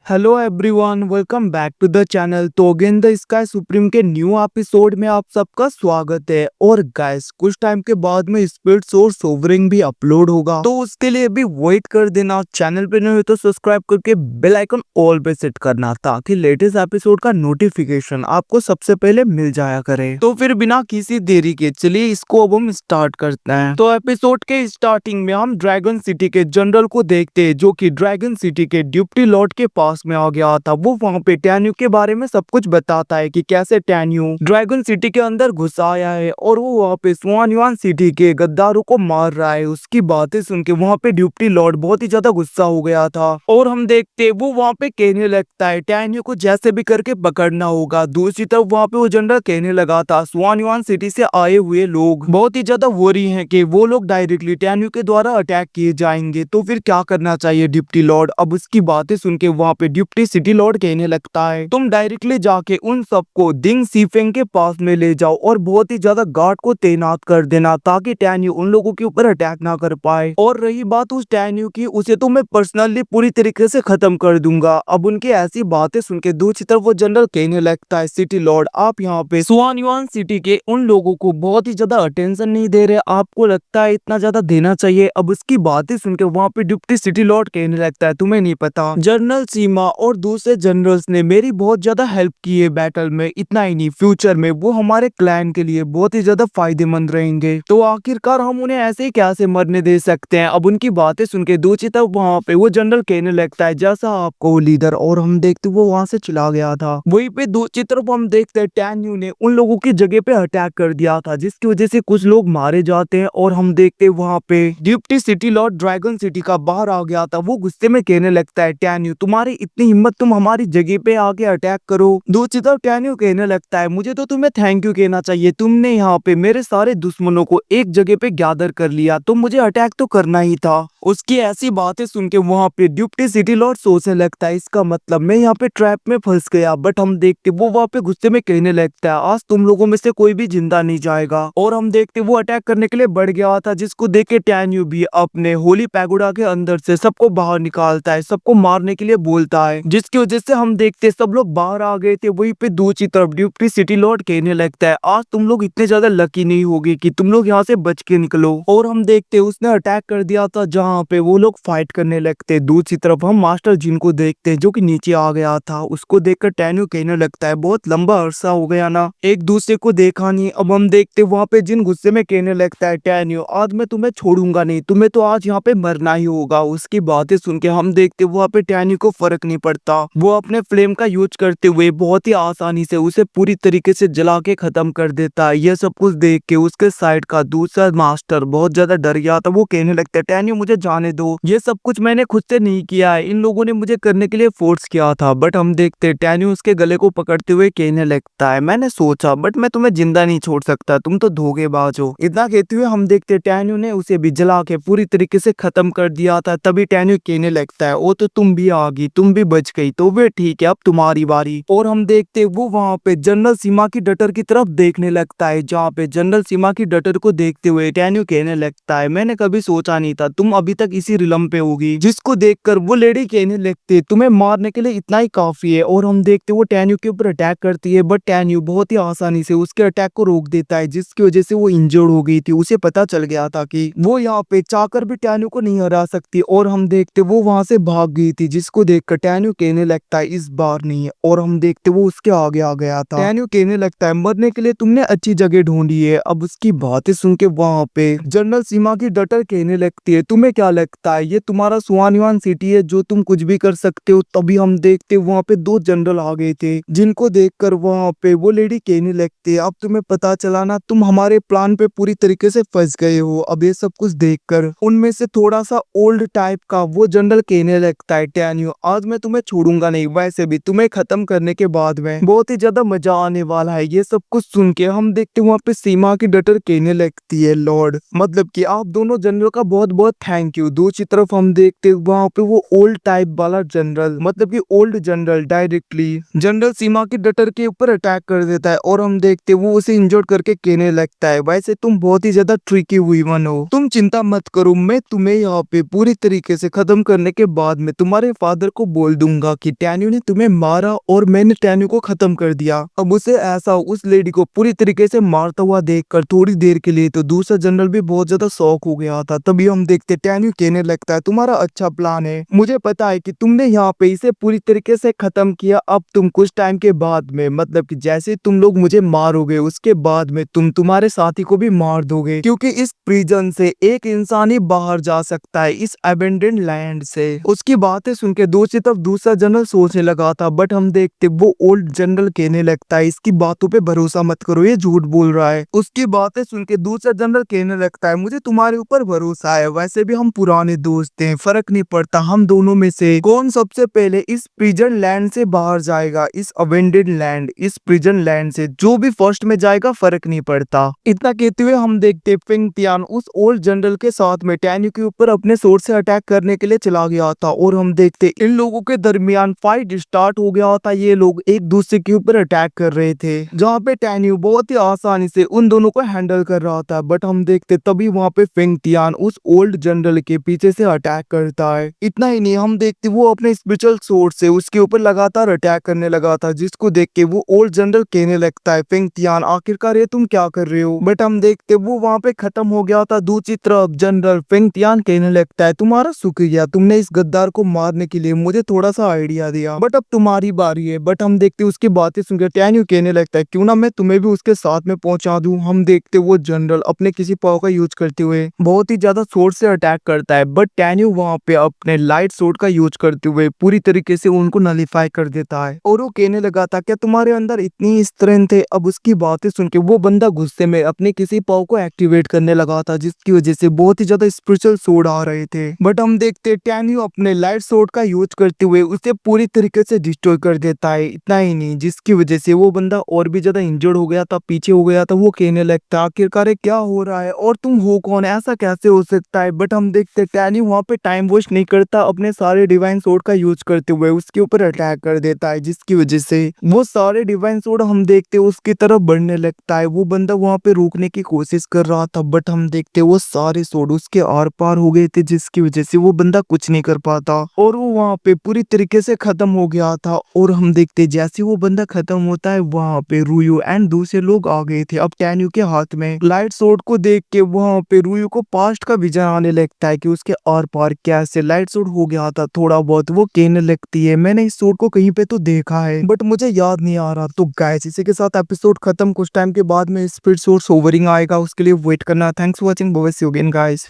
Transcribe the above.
Hello everyone, welcome back to the channel. तो again the sky supreme के new episode में आप सबका स्वागत है। और गाइस, कुछ टाइम के बाद में स्पीड सोर्स सोवरिंग भी अपलोड होगा, तो उसके लिए भी वेट कर देना। चैनल पे नहीं हो तो सब्सक्राइब करके बेल आइकन ऑल पे सेट करना, ताकि लेटेस्ट एपिसोड का नोटिफिकेशन आपको सबसे पहले मिल जाया करे। तो फिर बिना किसी देरी के चलिए इसको अब हम स्टार्ट करते हैं। तो एपिसोड के स्टार्टिंग में हम ड्रैगन सिटी के जनरल को देखते हैं, जो कि ड्रैगन सिटी के डिप्टी लॉर्ड के पास में आ गया था। वो वहाँ पे टैन्यू के बारे में सब कुछ बताता है कि कैसे टैन्यू ड्रैगन सिटी के अंदर घुस आया है और वो वहाँ पे स्वान युआन सिटी के गद्दारों को मार रहा है। उसकी बातें सुन के वहाँ पे डिप्टी लॉर्ड बहुत ही ज्यादा गुस्सा हो गया था। और हम देखते वो वहाँ पे कहने लगता है टैन्यू को जैसे भी करके पकड़ना होगा। दूसरी तरफ वहाँ पे वो जनरल कहने लगा था स्वान युआन सिटी से आए हुए लोग बहुत ही ज्यादा वरी हैं कि वो लोग डायरेक्टली टैन्यू के द्वारा अटैक किए जाएंगे, तो फिर क्या करना चाहिए डिप्टी लॉर्ड। अब उसकी बातें सुन के वहाँ पे डिप्टी सिटी लॉर्ड कहने लगता है तुम डायरेक्टली जाके उन सबको दिंग सीफेंग के पास में ले जाओ और बहुत ही ज्यादा गार्ड को तैनात कर देना, ताकि टैन्यू उन लोगों के ऊपर अटैक ना कर पाए। और रही बात उस टैन्यू की, उसे तो मैं पर्सनली पूरी तरीके से खत्म कर दूंगा। अब उनकी ऐसी बातें सुन के दूसरी तरफ वो जनरल कहने लगता है सिटी लॉर्ड, आप यहाँ पे स्वान युआन सिटी के उन लोगों को बहुत ही ज्यादा अटेंशन नहीं दे रहे, आपको लगता है इतना ज्यादा देना चाहिए। अब उसकी बातें सुन के वहाँ पे डिप्टी सिटी लॉर्ड कहने लगता है तुम्हें नहीं पता, जनरल सीमा और दूसरे जनरल्स ने मेरी बहुत ज्यादा हेल्प की है बैटल में। इतना ही नहीं, फ्यूचर में वो हमारे क्लैन के लिए बहुत ही ज्यादा फायदेमंद रहेंगे, तो आखिरकार हम उन्हें ऐसे ही कैसे मरने दे सकते हैं। अब उनकी बातें सुन के दूसरी तरफ वहाँ पे वो जनरल कहने लगता है जैसा आपको लीडर, और हम देखते वो वहां से चला गया था। वहीं पे दूसरी तरफ हम देखते हैं टैन्यू ने उन लोगों की जगह पे अटैक कर दिया था, जिसकी वजह से कुछ लोग मारे जाते हैं। और हम देखते वहाँ पे deputy city Lord dragon city का बाहर आ गया था। वो गुस्से में कहने लगता है टैन्यू तुम्हारी इतनी हिम्मत, तुम हमारी जगह पे आके अटैक करो। दूसरी तरफ टैन्यू कहने लगता है मुझे तो तुम्हें थैंक यू कहना चाहिए, तुमने यहाँ पे मेरे सारे दुश्मनों को एक जगह पे गैदर कर लिया, तो मुझे अटैक तो करना ही था। उसकी ऐसी बातें सुन के वहाँ पे डिप्टी सिटी लॉर्ड सोचने लगता है इसका मतलब मैं यहाँ पे ट्रैप में फंस गया। बट हम देखते वो वहाँ पे गुस्से में कहने लगता है आज तुम लोगों में से कोई भी जिंदा नहीं जाएगा। और हम देखते वो अटैक करने के लिए बढ़ गया था, जिसको देख के टैन्यू भी अपने होली पैगोडा के अंदर से सबको बाहर निकालता है, सबको मारने के लिए बोलता है, जिसकी वजह से हम देखते सब लोग बाहर आ गए थे। वहीं पे दूसरी तरफ डिप्टी सिटी लॉर्ड कहने लगता है आज तुम लोग इतने ज्यादा लकी नहीं होगे कि तुम लोग यहाँ से बच के निकलो। और हम देखते उसने अटैक कर दिया था जहाँ पे वो लोग फाइट करने लगते। दूसरी तरफ हम मास्टर जिन को देखते हैं जो कि नीचे आ गया था। उसको देखकर टैन्यू कहने लगता है बहुत लंबा अरसा हो गया ना एक दूसरे को देखा नहीं। अब हम देखते वहाँ पे जिन गुस्से में कहने लगता है टैन्यू आज मैं तुम्हें छोड़ूंगा नहीं, तुम्हें तो आज यहाँ पे मरना ही होगा। उसकी बातें सुन के हम देखते वहाँ पे टैन्यू को फर्क नहीं पड़ता, वो अपने फ्लेम का यूज करते हुए बहुत ही आसानी से उसे पूरी तरीके से जला के खत्म कर देता है। यह सब कुछ देख के उसके साइड का दूसरा मास्टर बहुत ज्यादा डर गया था। वो कहने लगता है टैन्यू मुझे जाने दो, ये सब कुछ मैंने खुद से नहीं किया है, इन लोगों ने मुझे करने के लिए फोर्स किया था। बट हम देखते टैन्यू उसके गले को पकड़ते हुए कहने लगता है मैंने सोचा बट मैं तुम्हें जिंदा नहीं छोड़ सकता, तुम तो धोखेबाज हो। इतना कहते हुए हम देखते टैन्यू ने उसे भी जला के पूरी तरीके से खत्म कर दिया था। तभी टैन्यू कहने लगता है ओ तो तुम भी आ गई, तुम भी बच गई, तो वे ठीक है अब तुम्हारी बारी। और हम देखते वो वहाँ पे जनरल सीमा की डटर की तरफ देखने लगता है, जहाँ पे जनरल सीमा की डटर को देखते हुए टैन्यू कहने लगता है मैंने कभी सोचा नहीं था तुम अभी तक इसी रिलम पे होगी। जिसको देखकर वो लेडी कहने लगती तुम्हें मारने के लिए इतना ही काफी है। और हम देखते वो टैन्यू के ऊपर अटैक करती है, बट टैन्यू बहुत ही आसानी से उसके अटैक को रोक देता है, जिसकी वजह से वो इंजर्ड हो गई थी। उसे पता चल गया था कि वो यहाँ पे चाहकर भी टैन्यू को नहीं हरा सकती। और हम देखते वो वहां से भाग गई थी, जिसको देखकर टैन्यू कहने लगता है इस बार नहीं है। और हम देखते वो उसके आगे आ गया था। टैन्यू कहने लगता है मरने के लिए तुमने अच्छी जगह ढूंढी है। अब उसकी बातें सुन के वहाँ पे जनरल सीमा की डटर कहने लगती है तुम्हें क्या लगता है ये तुम्हारा स्वान युआन सिटी है जो तुम कुछ भी कर सकते हो। तभी हम देखते वहाँ पे दो जनरल आ गए थे, जिनको देखकर वहाँ पे वो लेडी कहने लगती है अब तुम्हें पता चला ना तुम हमारे प्लान पे पूरी तरीके से फंस गए हो। अब ये सब कुछ देखकर उनमें से थोड़ा सा ओल्ड टाइप का वो जनरल कहने लगता है टैन्यू आज मैं तुम्हें छोड़ूंगा नहीं, वैसे भी तुम्हें खत्म करने के बाद में बहुत ही ज्यादा मजा आने वाला है। ये सब कुछ सुन के हम देखते वहाँ पे सीमा की डटर कहने लगती है लॉर्ड मतलब कि आप दोनों जनरल का बहुत बहुत थैंक यू। दूसरी तरफ हम देखते वहाँ पे वो ओल्ड टाइप वाला जनरल मतलब कि ओल्ड जनरल डायरेक्टली जनरल सीमा की डटर के ऊपर अटैक कर देता है। और हम देखते वो उसे इंजर्ड करके कहने लगता है वैसे तुम बहुत ही ज्यादा ट्रिकी हुई वन हो, तुम चिंता मत करो, मैं तुम्हें यहाँ पे पूरी तरीके से खत्म करने के बाद में तुम्हारे फादर को बोल दूंगा कि टैन्यू ने तुम्हें मारा और मैंने टैन्यू को खत्म कर दिया। अब उसे ऐसा उस लेडी को पूरी तरीके से मारता हुआ देखकर थोड़ी देर के लिए तो दूसरा जनरल भी बहुत ज्यादा शौक हो गया था। तभी हम देखते टैन्यू कहने लगता है तुम्हारा अच्छा प्लान है, मुझे पता है कि तुमने यहाँ पे इसे पूरी तरीके से खत्म किया। अब तुम कुछ टाइम के बाद में मतलब कि जैसे तुम लोग मुझे मारोगे उसके बाद में तुम तुम्हारे साथी को भी मार दोगे, क्योंकि इस प्रिजन से एक इंसान ही बाहर जा सकता है, इस अबेंडेंड लैंड से। उसकी बातें सुन के दूसरी तरफ दूसरा जनरल सोचने लगा था, बट हम देखते वो ओल्ड जनरल कहने लगता है इसकी बातों पे भरोसा मत करो, ये झूठ बोल रहा है। उसकी बातें सुन के दूसरा जनरल कहने लगता है मुझे तुम्हारे ऊपर भरोसा है, वैसे भी हम पुराने दोस्त हैं, फर्क नहीं पड़ता हम दोनों में से कौन सबसे पहले इस प्रिजन लैंड से बाहर जाएगा, इस अबेंडेड लैंड, इस प्रिजन लैंड से जो भी फर्स्ट में जाएगा फर्क नहीं पड़ता। इतना कहते हुए हम देखते फिंग तियान उस ओल्ड जनरल के साथ में टैन्यू के ऊपर अपने सोर्ड से अटैक करने के लिए चला गया था, और हम देखते इन लोगों के दरमियान फाइट स्टार्ट हो गया था। ये लोग एक दूसरे के ऊपर अटैक कर रहे थे, जहाँ पे टैन्यू बहुत ही आसानी से उन दोनों को हैंडल कर रहा था। बट हम देखते तभी वहाँ पे फिंग तियान उस ओल्ड जनरल के पीछे से अटैक करता है। इतना ही नहीं, हम देखते वो अपने स्पिरिचुअल सोर्ड से उसके ऊपर लगातार अटैक करने लगा था, जिसको देख के वो ओल्ड जनरल कहने लगता है फिंग तियान आखिरकार ये तुम क्या कर रहे हो। बट हम देखते वो वहाँ पे खत्म हो गया था। दूसरी तरफ जनरल फिंग तियान कहने लगता है तुम्हारा शुक्रिया, तुमने इस गद्दार को मारने के लिए मुझे थोड़ा सा आइडिया दिया, बट अब तुम्हारी बारी है। बट हम देखते उसकी बातें सुनकर टैन्यू कहने लगता है क्यों ना मैं तुम्हें भी उसके साथ में पहुंचा दूं। हम देखते वो जनरल अपने किसी पावर का यूज करते हुए बहुत ही ज्यादा सोर्ड से अटैक करता है, बट टैन्यू वहाँ पे अपने लाइट सोर्ड का यूज करते हुए पूरी तरीके से उनको नलीफाई कर देता है। और वो कहने लगा था क्या तुम्हारे अंदर इतनी स्ट्रेंथ है। अब उसकी बातें सुन के वो बंदा गुस्से में अपने किसी पावर को एक्टिवेट करने लगा था, जिसकी वजह से बहुत ही ज्यादा स्पिरिचुअल सोर्ड आ रहे थे। बट हम देखते टैन्यू अपने लाइट सोर्ड का यूज करते हुए उसे पूरी तरीके से डिस्ट्रॉय कर देता है। इतना ही नहीं, जिसकी वजह से वो बंदा और भी ज्यादा इंजर्ड हो गया था, पीछे हो गया था। वो कहने लगता आखिरकार क्या हो रहा है और तुम हो कौन, ऐसा कैसे हो सकता है। बट हम देखते टैन्यू वहाँ पे टाइम वेस्ट नहीं करता, अपने सारे डिवाइन सोर्ड का यूज करते हुए उसके ऊपर अटैक कर देता है, जिसकी वजह से वो सारे डिवाइन सोर्ड हम देखते उसकी तरफ बढ़ने लगता है। वो बंदा वहाँ पे रोकने की कोशिश कर रहा था, बट हम देखते वो सारे सोर्ड उसके आर पार हो गए थे, जिसकी वजह से वो बंदा कुछ नहीं कर पाता और वो वहाँ पे पूरी तरीके से खत्म हो गया था। और हम देखते जैसे वो बंदा खत्म होता है वहाँ पे रूयू एंड दूसरे लोग आ गए थे। अब टैन्यू के हाथ में लाइट सोर्ड को देख के वहाँ पे रूयू को पास्ट का विजन आने लगता है कि उसके आर पार कैसे लाइट सोर्ड हो गया था थोड़ा बहुत। वो कहने लगती है मैंने इस सोर्ड को कहीं पे तो देखा है बट मुझे याद नहीं आ रहा। तो गाइस इसी के साथ एपिसोड खत्म। कुछ टाइम के बाद में स्पिरिट सोर्स ओवरिंग आएगा, उसके लिए वेट करना। Thanks for watching, bye see you again guys.